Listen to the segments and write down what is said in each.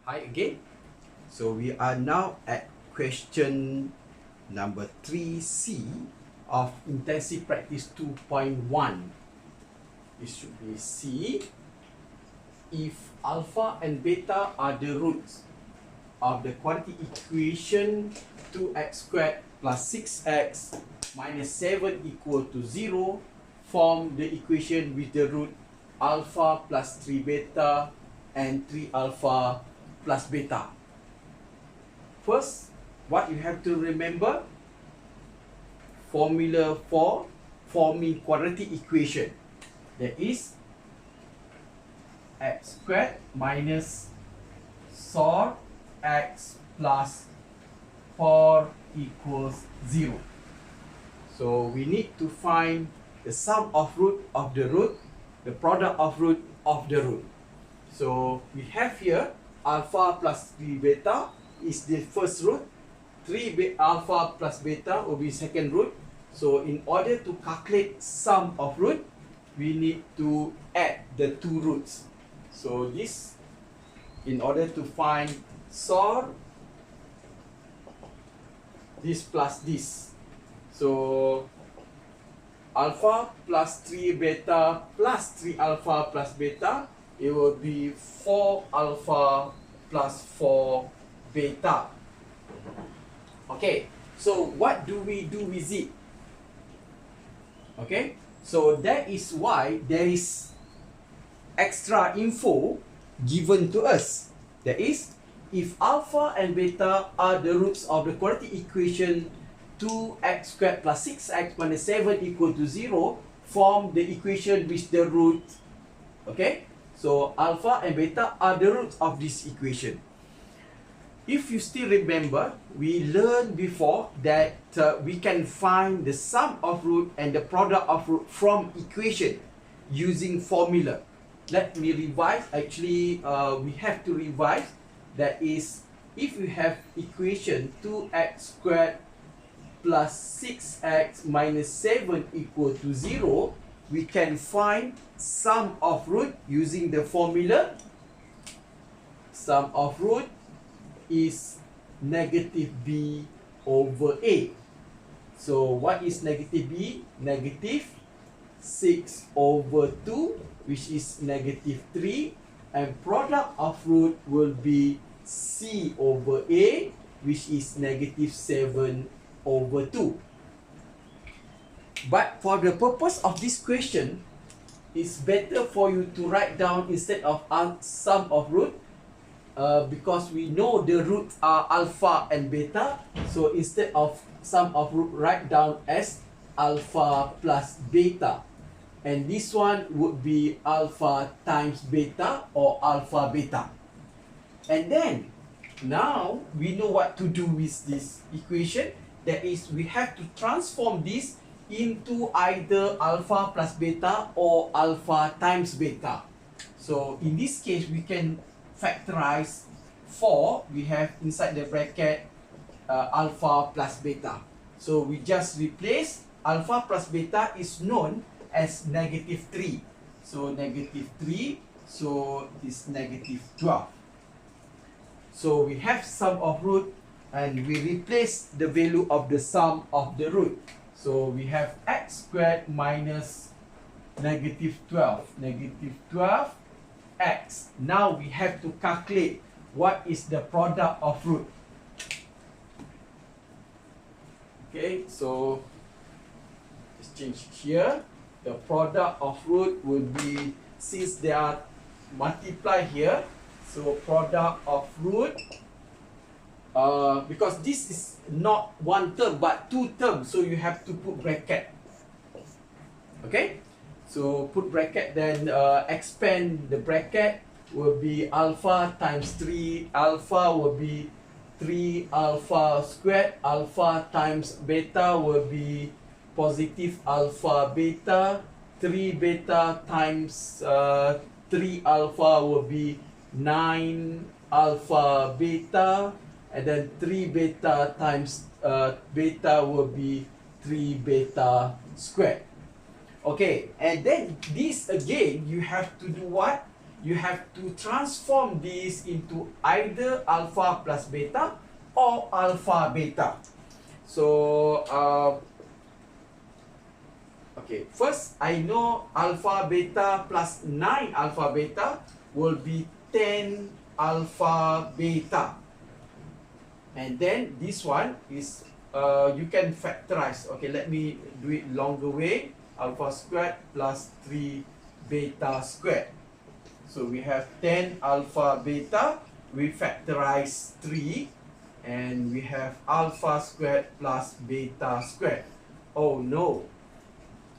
Hi again. So we are now at question number 3C of intensive practice 2.1. It should be C. If alpha and beta are the roots of the quadratic equation 2x squared plus 6x minus 7 equal to 0, form the equation with the root alpha plus 3 beta and 3 alpha plus beta. First, what you have to remember, formula for forming quadratic equation, that is x squared minus SOR x plus 4 equals 0. So we need to find the sum of root of the root, the product of root of the root. So we have here alpha plus 3 beta is the first root, 3 alpha plus beta will be second root. So in order to calculate sum of root, we need to add the two roots. So this, in order to find SOR, this plus this. So alpha plus 3 beta plus 3 alpha plus beta, it will be 4 alpha plus 4 beta. Okay, so what do we do with it? Okay, so that is why there is extra info given to us. That is, if alpha and beta are the roots of the quadratic equation 2x squared plus 6x minus 7 equal to 0, form the equation with the root. Okay, so alpha and beta are the roots of this equation. If you still remember, we learned before that we can find the sum of root and the product of root from equation using formula. Let me revise. Actually, we have to revise. That is, if you have equation 2x squared plus 6x minus 7 equal to 0, we can find sum of root using the formula. Sum of root is negative b over a. So what is negative b? Negative 6 over 2, which is negative 3, and product of root will be c over a, which is negative 7 over 2. But for the purpose of this question, it's better for you to write down instead of sum of root, because we know the roots are alpha and beta. So instead of sum of root, write down as alpha plus beta. And this one would be alpha times beta or alpha beta. And then, now we know what to do with this equation. That is, we have to transform this into either alpha plus beta or alpha times beta. So in this case, we can factorize 4. We have inside the bracket alpha plus beta. So we just replace alpha plus beta is known as negative 3. So negative 3, so it's negative 12. So we have sum of root and we replace the value of the sum of the root. So we have x squared minus negative 12. Negative 12 x. Now we have to calculate what is the product of root. Okay, so just change here. The product of root will be, since they are multiplied here, so product of root, because this is not one term but two terms, so you have to put bracket. Okay, so put bracket, then expand the bracket, will be alpha times 3 alpha will be 3 alpha squared, alpha times beta will be positive alpha beta, 3 beta times 3 alpha will be 9 alpha beta, and then 3 beta times beta will be 3 beta squared. Okay, and then this again, you have to do what? you have to transform this into either alpha plus beta or alpha beta. So okay, first I know alpha beta plus 9 alpha beta will be 10 alpha beta. And then this one is you can factorize. Okay, let me do it longer way. Alpha squared plus 3 beta squared. So we have 10 alpha beta. We factorize 3. And we have alpha squared plus beta squared. Oh no.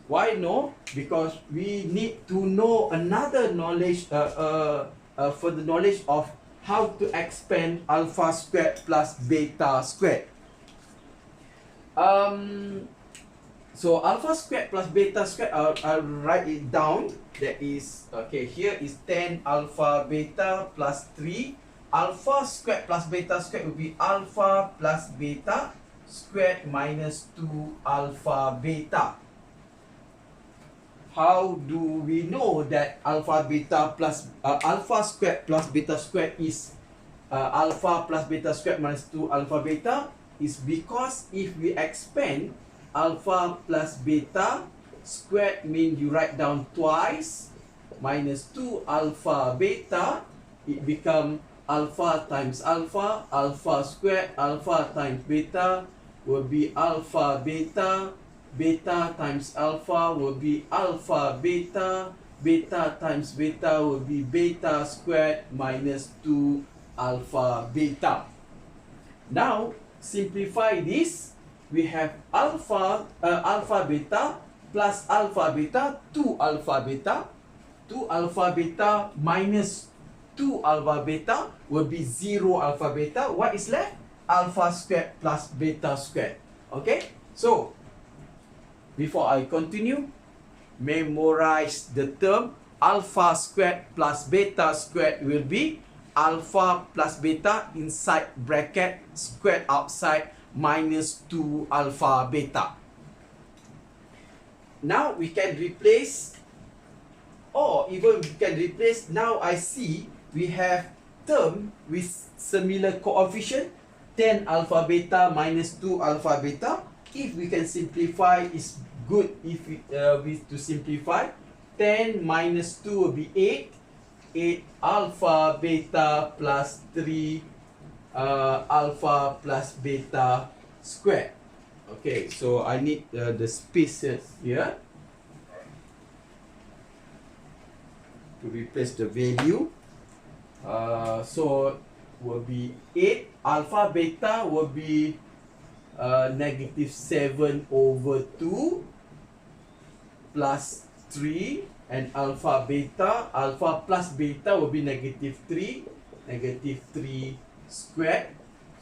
Why no? Because we need to know another knowledge, further knowledge of how to expand alpha squared plus beta squared. So alpha squared plus beta squared, I'll write it down. That is, okay, here is 10 alpha beta plus 3. Alpha squared plus beta squared will be alpha plus beta squared minus 2 alpha beta. How do we know that alpha beta plus alpha squared plus beta squared is alpha plus beta squared minus 2 alpha beta? Is because if we expand alpha plus beta squared means you write down twice minus 2 alpha beta, it become alpha times alpha, alpha squared, alpha times beta will be alpha beta. Beta times alpha will be alpha beta. Beta times beta will be beta squared minus 2 alpha beta. Now, simplify this. We have alpha beta plus alpha beta, 2 alpha beta. 2 alpha beta minus 2 alpha beta will be 0 alpha beta. What is left? Alpha squared plus beta squared. Okay? So, before I continue, memorize the term alpha squared plus beta squared will be alpha plus beta inside bracket squared outside minus 2 alpha beta. Now we can replace, or even we can replace, now I see we have term with similar coefficient, 10 alpha beta minus 2 alpha beta. If we can simplify, it's good if we to simplify. 10 minus 2 will be 8. 8 alpha beta plus 3 alpha plus beta squared. Okay, so I need the spaces here to replace the value. So will be 8. Alpha beta will be negative 7 over 2 plus 3, and alpha plus beta will be negative 3 squared.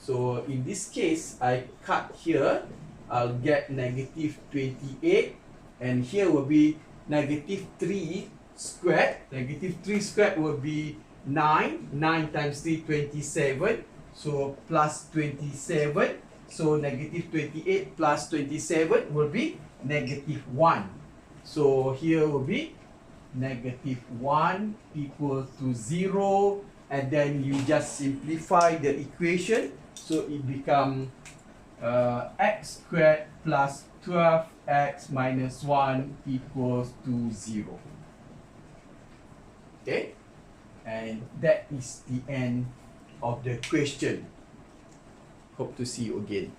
So in this case, I cut here, I'll get negative 28, and here will be negative 3 squared. Negative 3 squared will be 9. 9 times 3, 27. So plus 27. So negative 28 plus 27 will be negative 1. So here will be negative 1 equal to 0. And then you just simplify the equation. So it becomes x squared plus 12x minus 1 equals to 0. Okay? And that is the end of the question. Hope to see you again.